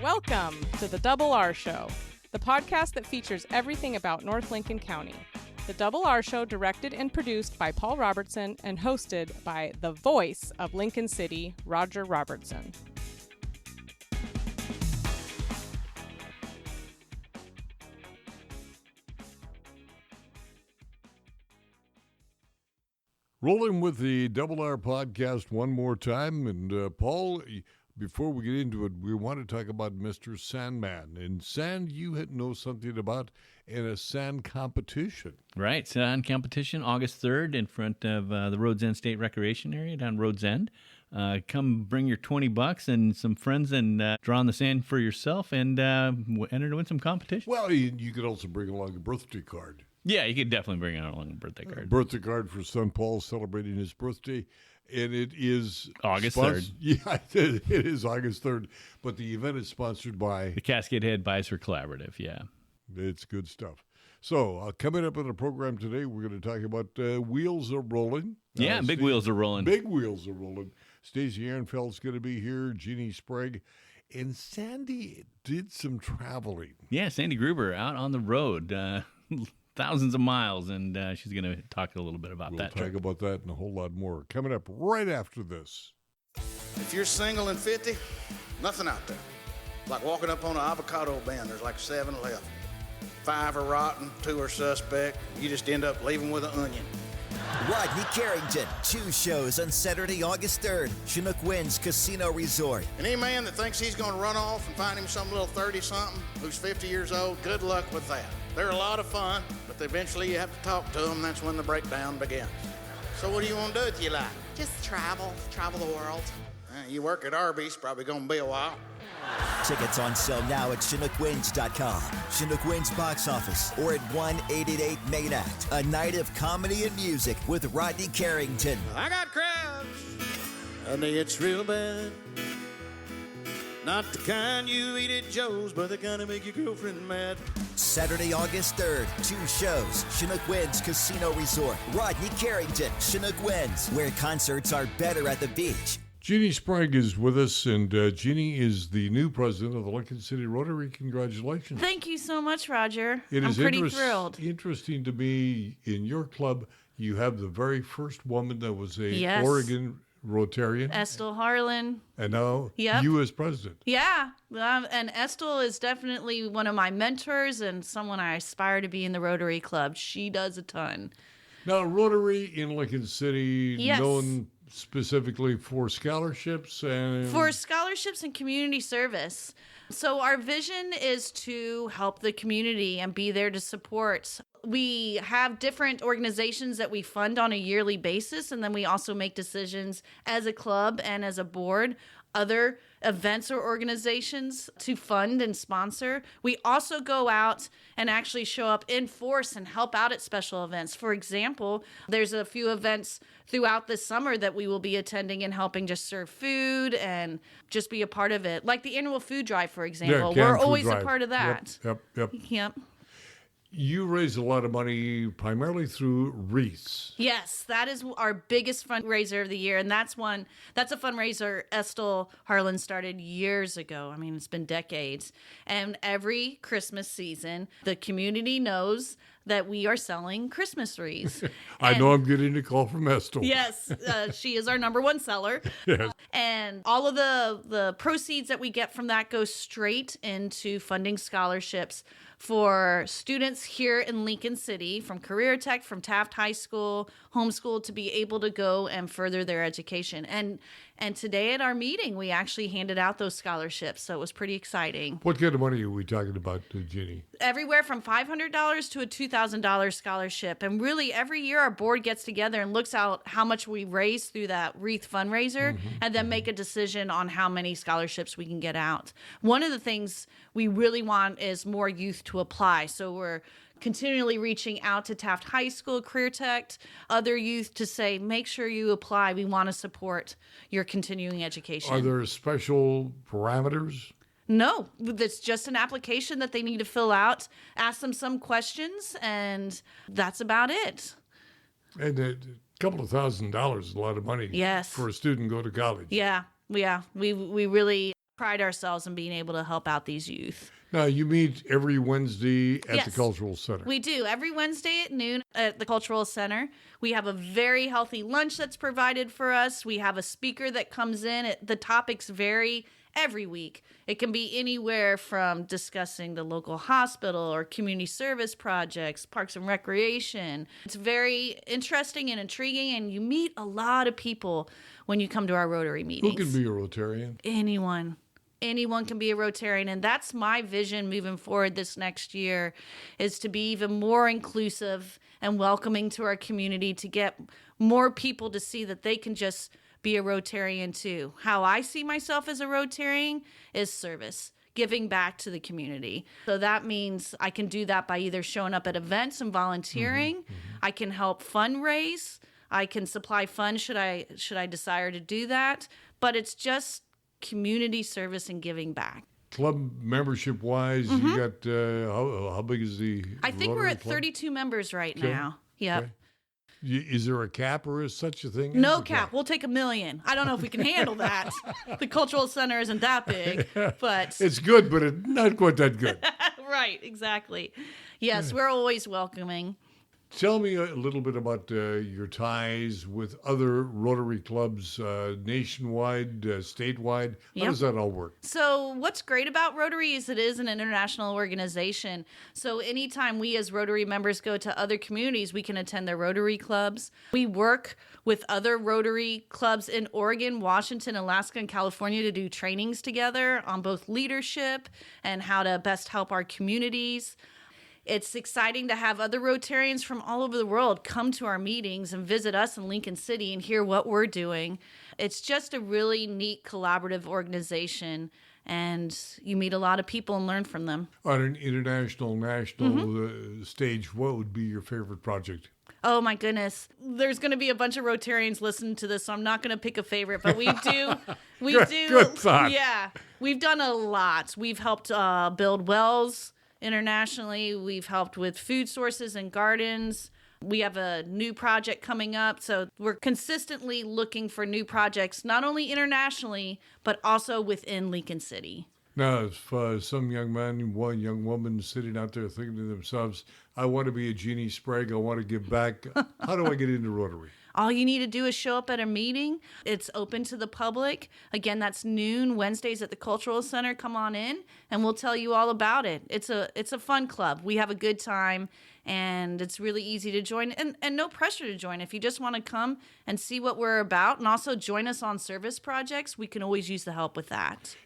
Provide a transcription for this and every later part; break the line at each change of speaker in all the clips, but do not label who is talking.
Welcome to the Double R Show, the podcast that features everything about North Lincoln County. The Double R Show, directed and produced by Paul Robertson and hosted by the voice of Lincoln City, Roger Robertson.
Rolling with the Double R podcast one more time. And Paul, before we get into it, we want to talk about Mr. Sandman. And sand, you know something about in a sand competition.
Right, sand competition, August 3rd in front of the Rhodes End State Recreation Area down Rhodes End. Come bring your $20 and some friends and draw on the sand for yourself and enter to win some competition.
Well, you could also bring along a birthday card.
Yeah, you could definitely bring out along a birthday card.
Birthday card for son Paul celebrating his birthday. And it is
August 3rd.
Yeah, it is August 3rd. But the event is sponsored by
the Cascade Head Bison Collaborative, yeah.
It's good stuff. So coming up in the program today, we're going to talk about Wheels Are Rolling.
Yeah, big wheels are rolling.
Big wheels are rolling. Stacey Ehrenfelt's going to be here, Jeannie Sprague. And Sandy did some traveling.
Yeah, Sandy Gruber out on the road. Thousands of miles, and she's going to talk a little bit about that.
We'll talk about that and a whole lot more coming up right after this.
If you're single and 50, nothing out there. Like walking up on an avocado bend, there's like 7 left. 5 are rotten, 2 are suspect. You just end up leaving with an onion.
Rodney Carrington, 2 shows on Saturday, August 3rd, Chinook Winds Casino Resort.
And any man that thinks he's going to run off and find him some little 30-something who's 50 years old, good luck with that. They're a lot of fun, but eventually you have to talk to them. That's when the breakdown begins. So what do you want to do with your life?
Just travel the world.
You work at Arby's, probably going to be a while.
Tickets on sale now at ChinookWinds.com, Chinook Winds box office, or at 1-888 Main Act. A night of comedy and music with Rodney Carrington.
I got crabs, and it's real bad. Not the kind you eat at Joe's, but the kind that make your girlfriend mad.
Saturday, August 3rd, 2 shows, Chinook Winds Casino Resort. Rodney Carrington, Chinook Winds, where concerts are better at the beach.
Jeannie Sprague is with us, and Jeannie is the new president of the Lincoln City Rotary. Congratulations.
Thank you so much, Roger.
I'm
pretty thrilled.
Interesting to me, in your club, you have the very first woman that was a Oregon Rotarian.
Estelle Harlan.
And now you as president.
Yeah. And Estelle is definitely one of my mentors and someone I aspire to be in the Rotary Club. She does a ton.
Now, Rotary in Lincoln City, known specifically for scholarships and
community service. So our vision is to help the community and be there to support. We have different organizations that we fund on a yearly basis, and then we also make decisions as a club and as a board, other events or organizations to fund and sponsor. We also go out and actually show up in force and help out at special events. For example, there's a few events throughout the summer that we will be attending and helping just serve food and just be a part of it. Like the annual food drive, for example. We're always a part of that.
Yep. You raise a lot of money primarily through wreaths.
Yes, that is our biggest fundraiser of the year, and that's a fundraiser Estelle Harlan started years ago. I mean, it's been decades. And every Christmas season, the community knows that we are selling Christmas wreaths.
I know I'm getting a call from Estelle.
Yes, she is our number one seller.
Yes.
And all of the proceeds that we get from that go straight into funding scholarships for students here in Lincoln City, from Career Tech, from Taft High School, homeschool, to be able to go and further their education. And today at our meeting, we actually handed out those scholarships, so it was pretty exciting.
What kind of money are we talking about, Jeannie?
Everywhere from $500 to a $2,000 scholarship. And really, every year our board gets together and looks out how much we raise through that wreath fundraiser, and then make a decision on how many scholarships we can get out. One of the things we really want is more youth to apply. So we're continually reaching out to Taft High School, Career Tech, other youth to say, make sure you apply. We want to support your continuing education.
Are there special parameters?
No, it's just an application that they need to fill out, ask them some questions, and that's about it.
And a couple of $1,000 is a lot of money.
Yes.
For a student to go to college.
Yeah. We really pride ourselves in being able to help out these youth.
Now, you meet every Wednesday at the
Yes.
Cultural Center.
We do. Every Wednesday at noon at the Cultural Center. We have a very healthy lunch that's provided for us. We have a speaker that comes in. The topics vary every week. It can be anywhere from discussing the local hospital or community service projects, parks and recreation. It's very interesting and intriguing, and you meet a lot of people when you come to our Rotary meetings.
Who can be a Rotarian?
Anyone can be a Rotarian, and that's my vision moving forward this next year, is to be even more inclusive and welcoming to our community, to get more people to see that they can just be a Rotarian too. How I see myself as a Rotarian is service, giving back to the community. So that means I can do that by either showing up at events and volunteering. I can help fundraise. I can supply funds should I desire to do that. But it's just community service and giving back.
Club membership wise, you got how big is the?
I think
Rotary
we're at
Club?
32 members right
Okay.
now. Yep.
Okay. Is there a cap or is such a thing?
No
as a
cap. We'll take $1 million. I don't know if we can handle that. The cultural center isn't that big, but
It's good, but it's not quite that good.
right, exactly. Yes, we're always welcoming.
Tell me a little bit about your ties with other Rotary clubs nationwide, statewide. How
Yep.
does that all work?
So what's great about Rotary is it is an international organization. So anytime we as Rotary members go to other communities, we can attend their Rotary clubs. We work with other Rotary clubs in Oregon, Washington, Alaska, and California to do trainings together on both leadership and how to best help our communities. It's exciting to have other Rotarians from all over the world come to our meetings and visit us in Lincoln City and hear what we're doing. It's just a really neat collaborative organization, and you meet a lot of people and learn from them.
On an international, national stage, what would be your favorite project?
Oh my goodness. There's going to be a bunch of Rotarians listening to this, so I'm not going to pick a favorite, but we do.
Good thought.
Yeah. We've done a lot. We've helped build wells internationally. We've helped with food sources and gardens. We have a new project coming up. So we're consistently looking for new projects, not only internationally, but also within Lincoln City.
Now, if some young man, one young woman sitting out there thinking to themselves, I want to be a Jeannie Sprague, I want to give back, how do I get into Rotary?
All you need to do is show up at a meeting. It's open to the public. Again, that's noon, Wednesdays at the Cultural Center. Come on in, and we'll tell you all about it. It's a fun club. We have a good time, and it's really easy to join, and no pressure to join. If you just want to come and see what we're about and also join us on service projects, we can always use the help with that.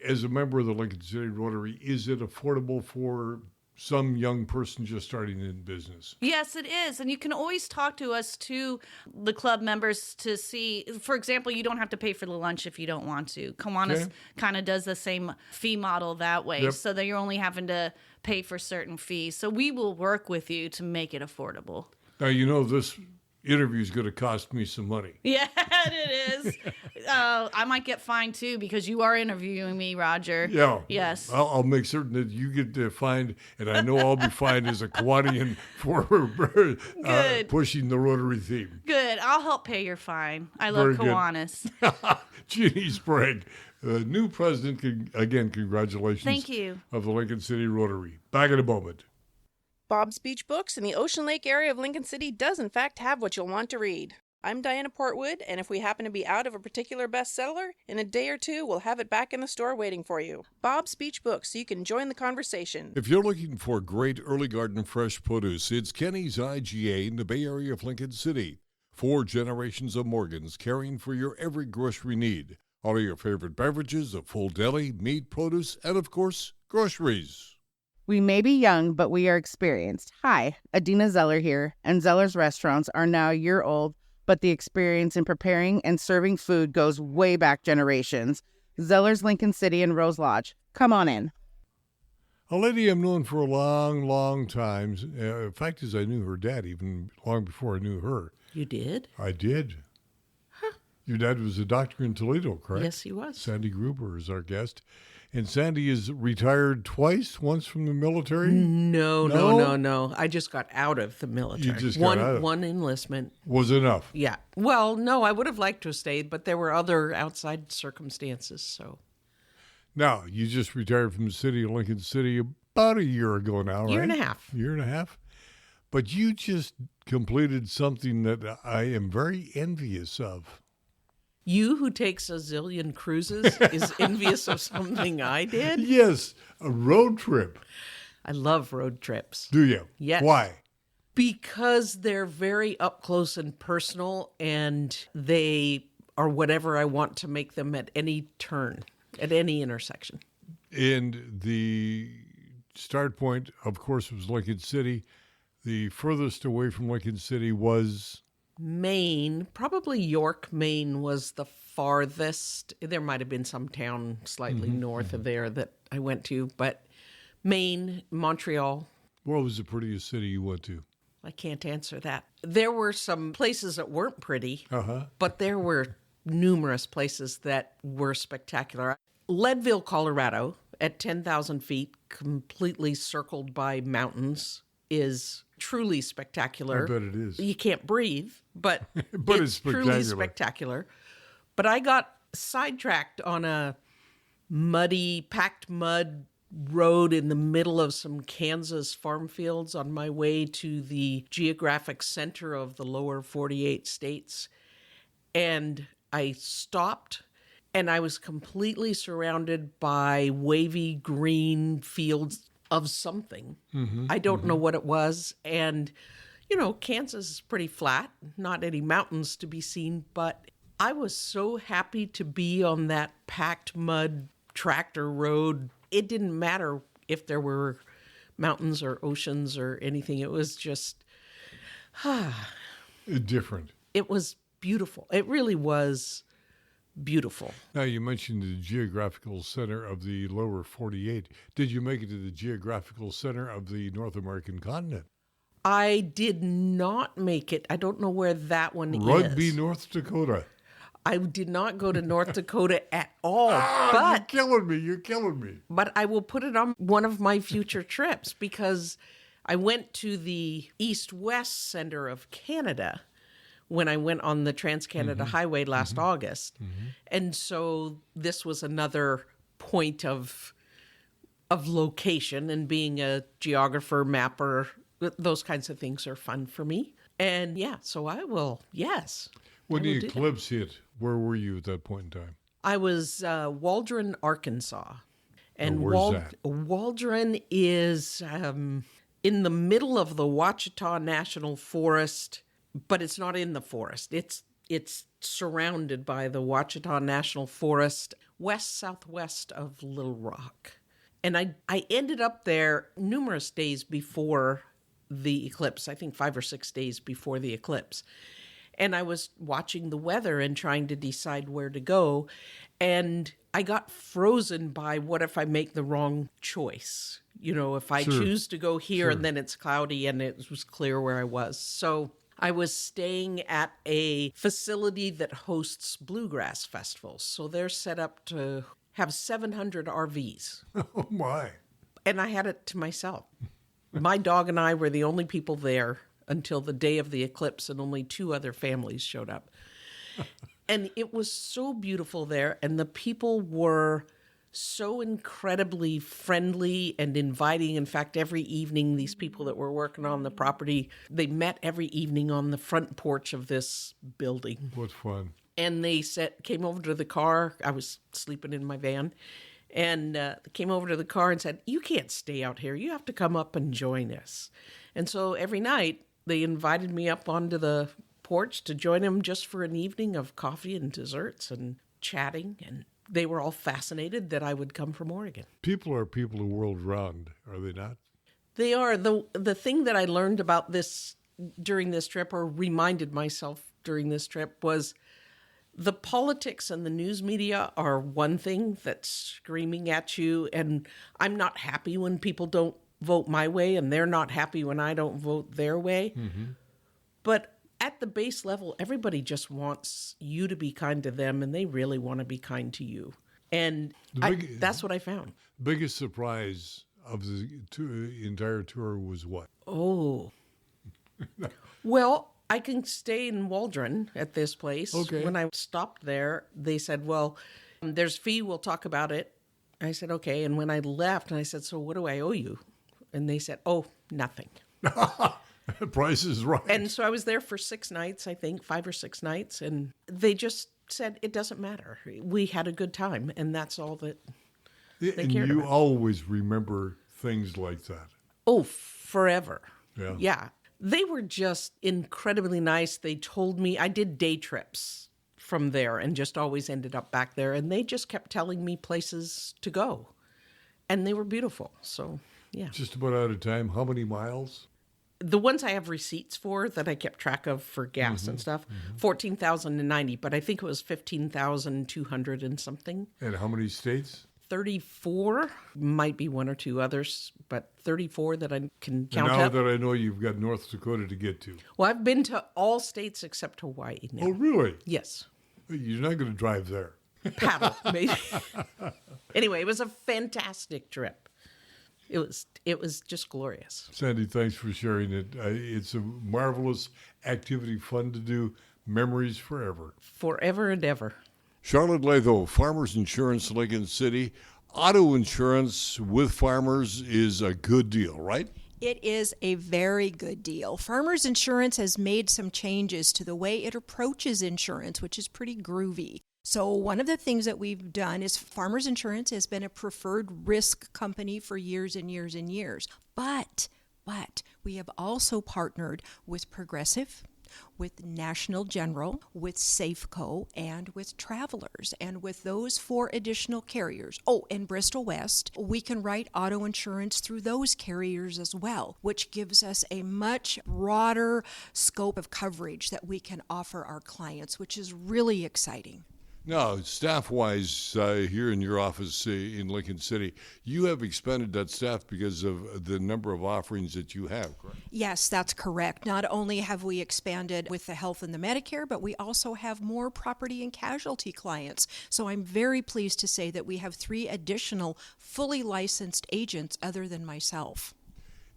As a member of the Lincoln City Rotary, is it affordable for some young person just starting in business?
Yes, it is. And you can always talk to us, to the club members, to see, for example, you don't have to pay for the lunch if you don't want to. Kiwanis kind of does the same fee model that way, so that you're only having to pay for certain fees. So we will work with you to make it affordable.
Now, you know, this interview is going to cost me some money.
Yeah, it is. I might get fined too because you are interviewing me, Roger.
Yeah.
Yes.
I'll make certain that you get fined, and I know I'll be fined as a Kiwanian for pushing the Rotary theme.
Good. I'll help pay your fine. I love
Very good.
Kiwanis.
Jeannie Sprague, new president, again, congratulations.
Thank you.
Of the Lincoln City Rotary. Back in a moment.
Bob's Beach Books in the Ocean Lake area of Lincoln City does in fact have what you'll want to read. I'm Diana Portwood, and if we happen to be out of a particular bestseller, in a day or two we'll have it back in the store waiting for you. Bob's Beach Books, so you can join the conversation.
If you're looking for great early garden fresh produce, it's Kenny's IGA in the Bay Area of Lincoln City. 4 generations of Morgans caring for your every grocery need. All of your favorite beverages, a full deli, meat, produce, and of course, groceries.
We may be young, but we are experienced. Hi, Adina Zeller here, and Zeller's restaurants are now a year old, but the experience in preparing and serving food goes way back generations. Zeller's Lincoln City and Rose Lodge. Come on in.
A lady I've known for a long, long time. In fact, I knew her dad even long before I knew her.
You did?
I did. Huh. Your dad was a doctor in Toledo, correct?
Yes, he was.
Sandy Gruber is our guest. And Sandy is retired twice, once from the military?
No. I just got out of the military.
You just got out of it.
One enlistment.
Was enough.
Yeah. Well, no, I would have liked to have stayed, but there were other outside circumstances, so.
Now, you just retired from the city of Lincoln City about a year ago now, right?
Year and a half.
Year and a half. But you just completed something that I am very envious of.
You, who takes a zillion cruises, is envious of something I did?
Yes, a road trip.
I love road trips.
Do you?
Yes.
Why?
Because they're very up close and personal, and they are whatever I want to make them at any turn, at any intersection.
And the start point, of course, was Lincoln City. The furthest away from Lincoln City was
Maine, probably York, Maine was the farthest. There might have been some town slightly north of there that I went to, but Maine, Montreal.
what was the prettiest city you went to?
I can't answer that. There were some places that weren't pretty, but there were numerous places that were spectacular. Leadville, Colorado, at 10,000 feet, completely circled by mountains, is truly spectacular.
I bet it is.
You can't breathe, but,
But
it's
it's
truly
spectacular.
spectacular. But I got sidetracked on a muddy, packed mud road in the middle of some Kansas farm fields on my way to the geographic center of the lower 48 states. And I stopped, and I was completely surrounded by wavy green fields of something. I don't know what it was. And, you know, Kansas is pretty flat, not any mountains to be seen, but I was so happy to be on that packed mud tractor road. It didn't matter if there were mountains or oceans or anything. It was just,
Different.
it was beautiful. It really was beautiful.
Now, you mentioned the geographical center of the lower 48. Did you make it to the geographical center of the North American continent?
I did not make it. I don't know where that one
Rugby,
is.
North Dakota.
I did not go to North Dakota at all,
You're
but
killing me. You're killing me.
I will put it on one of my future trips because I went to the east-west center of Canada when I went on the Trans-Canada Highway last August. And so this was another point of location, and being a geographer, mapper, those kinds of things are fun for me. And yeah, so I will, yes.
When
I
the
will do that.
eclipse hit, where were you at that point in time?
I was Waldron, Arkansas. And
where's that?
Waldron is in the middle of the Ouachita National Forest, but it's not in the forest. It's surrounded by the Ouachita National Forest, west-southwest of Little Rock. And I ended up there numerous days before the eclipse, I think 5 or 6 days before the eclipse. And I was watching the weather and trying to decide where to go. And I got frozen by what if I make the wrong choice? You know, if I choose to go here and then it's cloudy and it was clear where I was. So I was staying at a facility that hosts bluegrass festivals. So they're set up to have 700 RVs.
Oh, my.
And I had it to myself. My dog and I were the only people there until the day of the eclipse, and only 2 other families showed up. And it was so beautiful there, and the people were so incredibly friendly and inviting. In fact, every evening, these people that were working on the property, they met every evening on the front porch of this building.
What fun.
And they came over to the car. I was sleeping in my van. And came over to the car and said, "You can't stay out here. You have to come up and join us." And so every night, they invited me up onto the porch to join them just for an evening of coffee and desserts and chatting. And they were all fascinated that I would come from Oregon.
People are people the world round, are they not?
They are. The thing that I learned about this during this trip, or reminded myself during this trip, was the politics and the news media are one thing that's screaming at you. And I'm not happy when people don't vote my way, and they're not happy when I don't vote their way. But at the base level, everybody just wants you to be kind to them, and they really want to be kind to you. And that's what I found.
Biggest surprise of the entire tour was what?
Oh. Well, I can stay in Waldron at this place.
Okay.
When I stopped there, they said, well, there's fee, we'll talk about it. I said, okay. And when I left, and I said, so what do I owe you? And they said, oh, nothing.
Price is right.
And so I was there for 6 nights, I think, 5 or 6 nights. And they just said, it doesn't matter. We had a good time. And that's all that they
and
cared
you
about.
always remember things like that.
Oh, forever.
Yeah.
Yeah. They were just incredibly nice. They told me, I did day trips from there and just always ended up back there. And they just kept telling me places to go. And they were beautiful. So, yeah.
Just about out of time. How many miles?
The ones I have receipts for that I kept track of for gas and stuff, 14,090, but I think it was 15,200 and something.
And how many states?
34, might be 1 or 2 others, but 34 that I can count
And now
up.
that I know you've got North Dakota to get to.
Well, I've been to all states except Hawaii now.
Oh, really?
Yes.
You're not going to drive there.
Paddle, maybe. Anyway, it was a fantastic trip. It was just glorious.
Sandy, thanks for sharing it. It's a marvelous activity, fun to do, memories forever.
Forever and ever.
Charlotte Latho, Farmers Insurance, Lincoln City. Auto insurance with Farmers is a good deal, right?
It is a very good deal. Farmers Insurance has made some changes to the way it approaches insurance, which is pretty groovy. So one of the things that we've done is Farmers Insurance has been a preferred risk company for years and years and years. But we have also partnered with Progressive, with National General, with Safeco, and with Travelers. And with those 4 additional carriers, and Bristol West, we can write auto insurance through those carriers as well, which gives us a much broader scope of coverage that we can offer our clients, which is really exciting.
Now, staff-wise, here in your office in Lincoln City, you have expanded that staff because of the number of offerings that you have, correct?
Yes, that's correct. Not only have we expanded with the health and the Medicare, but we also have more property and casualty clients. So I'm very pleased to say that we have 3 additional fully licensed agents other than myself.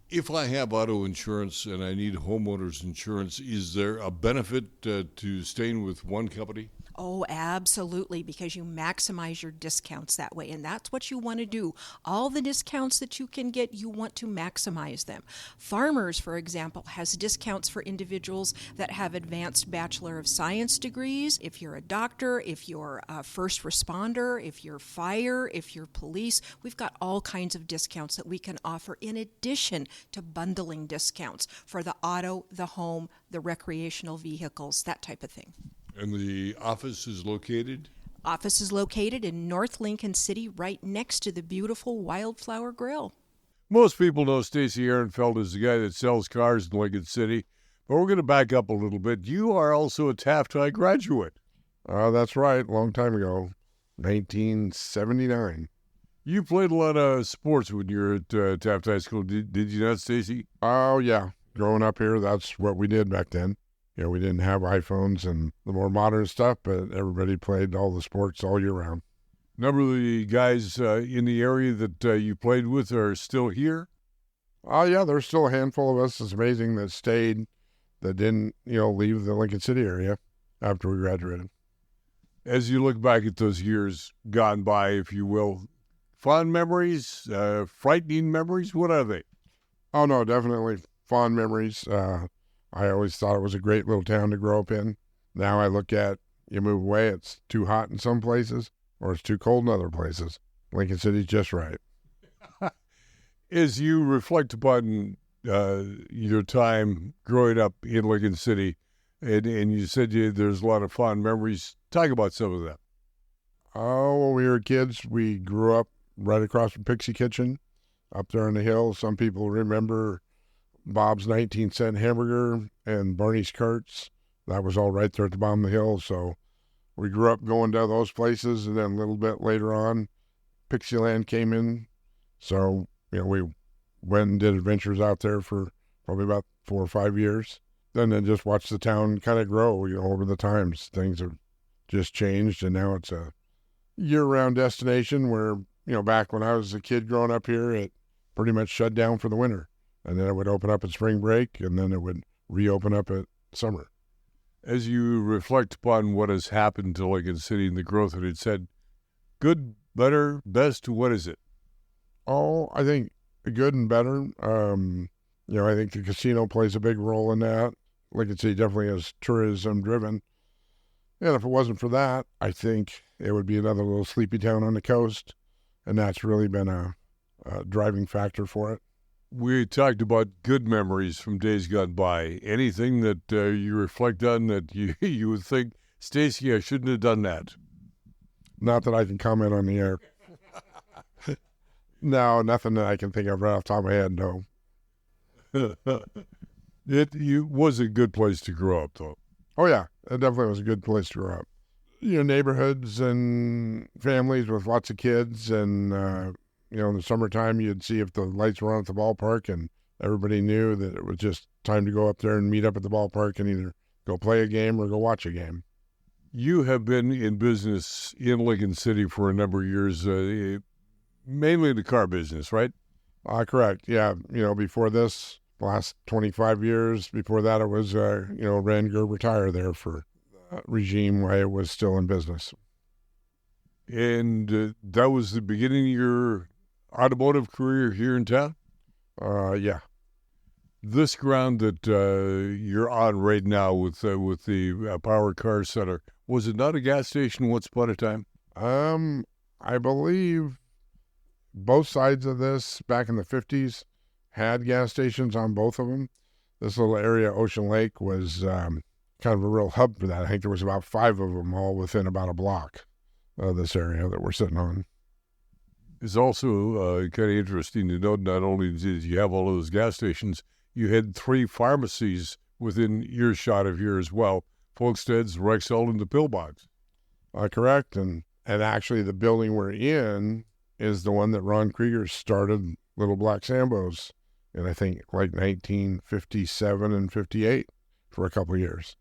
If I have auto insurance and I need homeowners insurance, is there a benefit to staying with one company?
Oh, absolutely, because you maximize your discounts that way, and that's what you want to do. All the discounts that you can get, you want to maximize them. Farmers, for example, has discounts for individuals that have advanced Bachelor of Science degrees. If you're a doctor, if you're a first responder, if you're fire, if you're police, we've got all kinds of discounts that we can offer in addition to bundling discounts for the auto, the home, the recreational vehicles, that type of thing.
And the office is located?
Office is located in North Lincoln City, right next to the beautiful Wildflower Grill.
Most people know Stacey Ehrenfelt as the guy that sells cars in Lincoln City, but we're going to back up a little bit. You are also a Taft High graduate.
That's right, long time ago, 1979.
You played a lot of sports when you were at Taft High School, did you not, Stacey?
Oh, yeah. Growing up here, that's what we did back then. You know, we didn't have iPhones and the more modern stuff, but everybody played all the sports all year round.
Number of the guys in the area that you played with are still here?
Oh, yeah, there's still a handful of us. It's amazing that stayed, that didn't, leave the Lincoln City area after we graduated.
As you look back at those years gone by, if you will, fond memories, frightening memories, what are they?
Oh, no, definitely fond memories. I always thought it was a great little town to grow up in. Now I look at, you move away, it's too hot in some places, or it's too cold in other places. Lincoln City's just right.
As you reflect upon your time growing up in Lincoln City, and you said there's a lot of fond memories, talk about some of that.
Oh, when we were kids, we grew up right across from Pixie Kitchen, up there on the hill. Some people remember Bob's 19-cent hamburger and Barney's Carts. That was all right there at the bottom of the hill. So we grew up going to those places, and then a little bit later on, Pixieland came in. So, we went and did adventures out there for probably about 4 or 5 years. Then just watched the town kind of grow, over the times. Things have just changed, and now it's a year-round destination where, back when I was a kid growing up here, it pretty much shut down for the winter. And then it would open up at spring break, and then it would reopen up at summer.
As you reflect upon what has happened to Lincoln City and the growth that it's had, Good, better, best, what is it?
Oh, I think good and better. I think the casino plays a big role in that. Lincoln City definitely is tourism driven. And if it wasn't for that, I think it would be another little sleepy town on the coast. And that's really been a driving factor for it.
We talked about good memories from days gone by. Anything that you reflect on that you would think, Stacey, I shouldn't have done that?
Not that I can comment on the air. No, nothing that I can think of right off the top of my head, no.
It was a good place to grow up, though.
Oh, yeah, it definitely was a good place to grow up. Neighborhoods and families with lots of kids, and, in the summertime, you'd see if the lights were on at the ballpark, and everybody knew that it was just time to go up there and meet up at the ballpark and either go play a game or go watch a game.
You have been in business in Lincoln City for a number of years, mainly the car business, right?
Correct. Yeah. Before this, last 25 years, before that, it was, ran Gruber Tire there for regime while it was still in business.
And that was the beginning of your automotive career here in town?
Yeah.
This ground that you're on right now with the Power Car Center, was it not a gas station once upon a time?
I believe both sides of this back in the 50s had gas stations on both of them. This little area, Ocean Lake, was kind of a real hub for that. I think there was about 5 of them all within about a block of this area that we're sitting on.
It's also kind of interesting to note, not only did you have all of those gas stations, you had 3 pharmacies within earshot of here as well, Folkstead's, Rexall, and the Pillbox.
Correct, and actually the building we're in is the one that Ron Krieger started Little Black Sambos in, I think, like 1957 and 58 for a couple of years.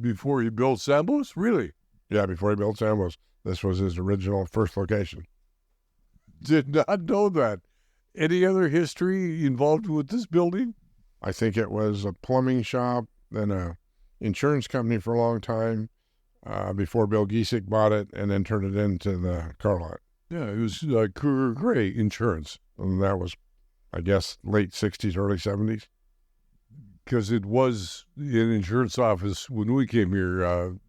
Before he built Sambos? Really?
Yeah, before he built Sambos. This was his original first location.
Did not know that. Any other history involved with this building?
I think it was a plumbing shop, then a insurance company for a long time, before Bill Giesick bought it and then turned it into the car lot.
Yeah, it was Cougar Gray Insurance.
And that was, I guess, late 60s, early 70s.
Because it was an insurance office when we came here, and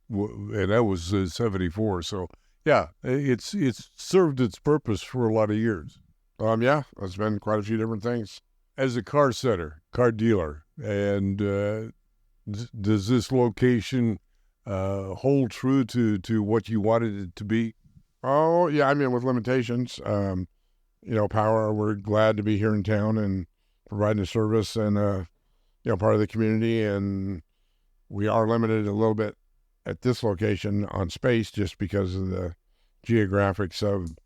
that was 74. So, yeah, it's served its purpose for a lot of years.
Yeah, it's been quite a few different things.
As a car center, car dealer, and does this location hold true to what you wanted it to be?
Oh, yeah, with limitations. Power, we're glad to be here in town and providing a service and, part of the community. And we are limited a little bit at this location on space just because of the geographics of,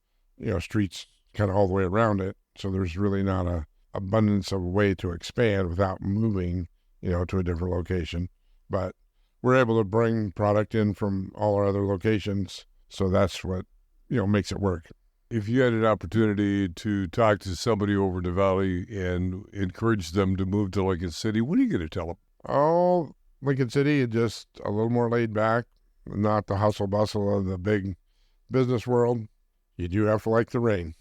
streets kind of all the way around it. So there's really not a abundance of a way to expand without moving, to a different location. But we're able to bring product in from all our other locations. So that's what, makes it work.
If you had an opportunity to talk to somebody over in the valley and encourage them to move to Lincoln City, what are you going to tell them?
Oh, Lincoln City is just a little more laid back, not the hustle bustle of the big business world. You do have to like the rain.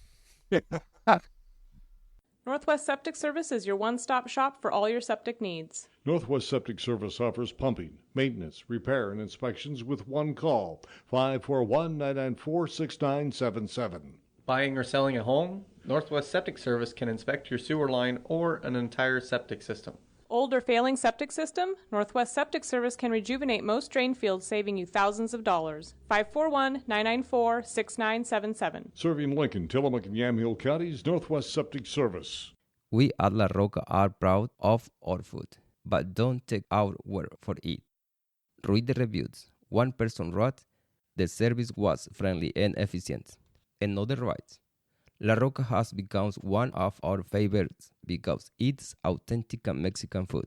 Northwest Septic Service is your one-stop shop for all your septic needs.
Northwest Septic Service offers pumping, maintenance, repair, and inspections with one call, 541-994-6977.
Buying or selling a home? Northwest Septic Service can inspect your sewer line or an entire septic system.
Old or failing septic system? Northwest Septic Service can rejuvenate most drain fields, saving you thousands of dollars. 541-994-6977.
Serving Lincoln, Tillamook, and Yamhill counties, Northwest Septic Service.
We at La Roca are proud of our food, but don't take our word for it. Read the reviews. One person wrote, the service was friendly and efficient. Another writes, La Roca has become one of our favorites because it's authentic Mexican food.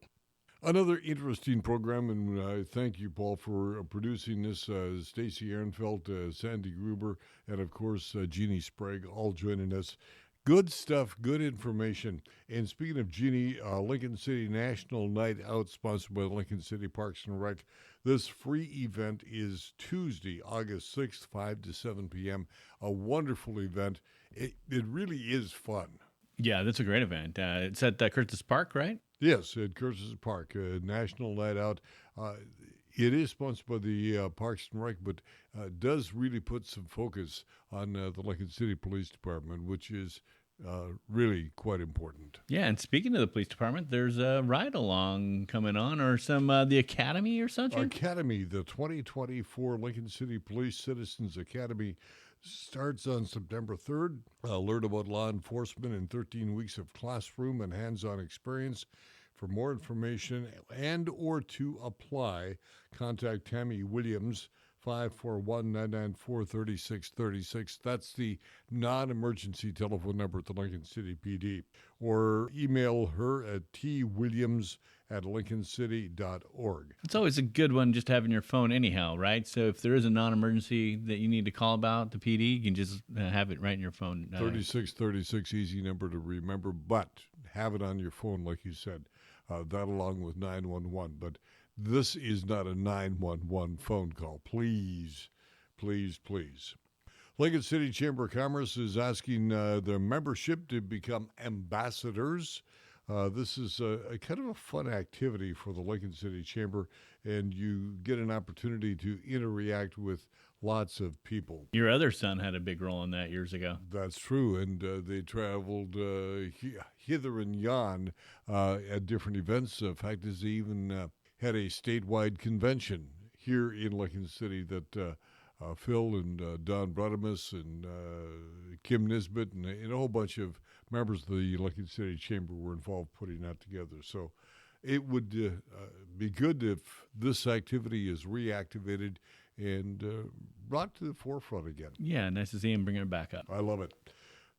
Another interesting program, and I thank you, Paul, for producing this. Stacey Ehrenfelt, Sandy Gruber, and, of course, Jeannie Sprague, all joining us. Good stuff, good information. And speaking of Jeannie, Lincoln City National Night Out, sponsored by Lincoln City Parks and Rec. This free event is Tuesday, August 6th, 5 to 7 p.m. A wonderful event. It really is fun.
Yeah, that's a great event. It's at Curtis Park, right?
Yes, at Curtis Park, National Night Out. It is sponsored by the Parks and Rec, but does really put some focus on the Lincoln City Police Department, which is really quite important.
Yeah, and speaking of the police department, there's a ride-along coming on, or some the Academy or something?
Academy, the 2024 Lincoln City Police Citizens Academy starts on September 3rd. Learn about law enforcement in 13 weeks of classroom and hands-on experience. For more information and or to apply, contact Tammy Williams, 541-994-3636. That's the non-emergency telephone number at the Lincoln City PD. Or email her at twilliams@lincolncity.org.
It's always a good one just to have in your phone anyhow, right? So if there is a non-emergency that you need to call about the PD, you can just have it right in your phone.
3636, easy number to remember, but have it on your phone, like you said. That along with 911. But this is not a 911 phone call. Please, please, please. Lincoln City Chamber of Commerce is asking their membership to become ambassadors. This is a kind of a fun activity for the Lincoln City Chamber, and you get an opportunity to interact with lots of people.
Your other son had a big role in that years ago.
That's true, and they traveled hither and yon at different events. In fact, they even had a statewide convention here in Lincoln City that Phil and Don Brodamus and Kim Nisbet and a whole bunch of members of the Lincoln City Chamber were involved putting that together. So it would be good if this activity is reactivated and brought to the forefront again.
Yeah, nice to see him bringing it back up.
I love it.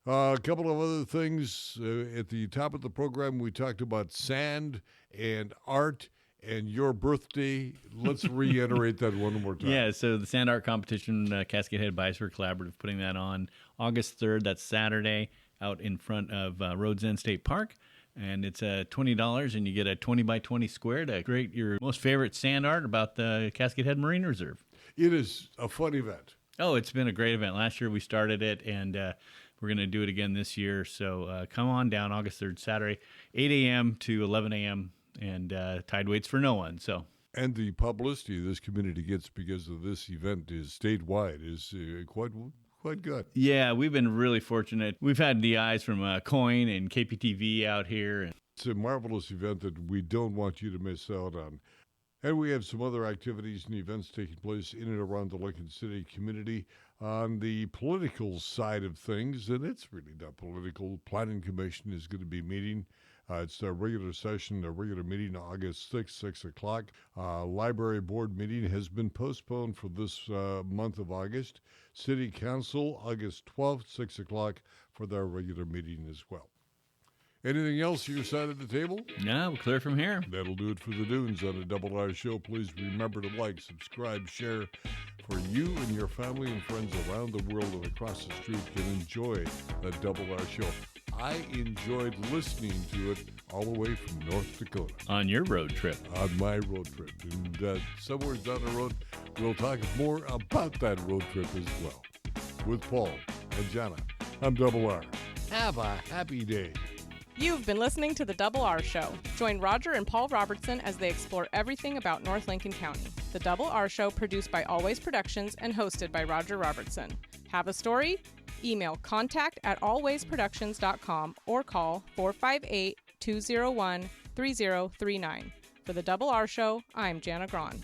A couple of other things. At the top of the program, we talked about sand and art and your birthday. Let's reiterate that one more time.
Yeah, so the sand art competition, Cascade Head Bicycle Collaborative putting that on August 3rd. That's Saturday out in front of Rhodes End State Park. And it's $20, and you get a 20 by 20 square to create your most favorite sand art about the Cascade Head Marine Reserve.
It is a fun event.
Oh, it's been a great event. Last year we started it, and we're going to do it again this year. So come on down August 3rd, Saturday, 8 a.m. to 11 a.m., and tide waits for no one. So.
And the publicity this community gets because of this event is statewide is quite good.
Yeah, we've been really fortunate. We've had the eyes from Coin and KPTV out here.
It's a marvelous event that we don't want you to miss out on. And we have some other activities and events taking place in and around the Lincoln City community. On the political side of things, and it's really not political, Planning Commission is going to be meeting. It's a regular session, a regular meeting, August 6th, 6 o'clock. Library Board meeting has been postponed for this month of August. City Council, August 12th, 6 o'clock for their regular meeting as well. Anything else your side of the table?
No, we're clear from here.
That'll do it for the Dunes on a Double R Show. Please remember to like, subscribe, share for you and your family and friends around the world and across the street can enjoy the Double R Show. I enjoyed listening to it all the way from North Dakota.
On your road trip.
On my road trip. And somewhere down the road, we'll talk more about that road trip as well. With Paul and Jana, I'm Double R. Have a happy day.
You've been listening to The Double R Show. Join Roger and Paul Robertson as they explore everything about North Lincoln County. The Double R Show, produced by Always Productions and hosted by Roger Robertson. Have a story? Email contact@alwaysproductions.com or call 458-201-3039. For The Double R Show, I'm Jana Grahn.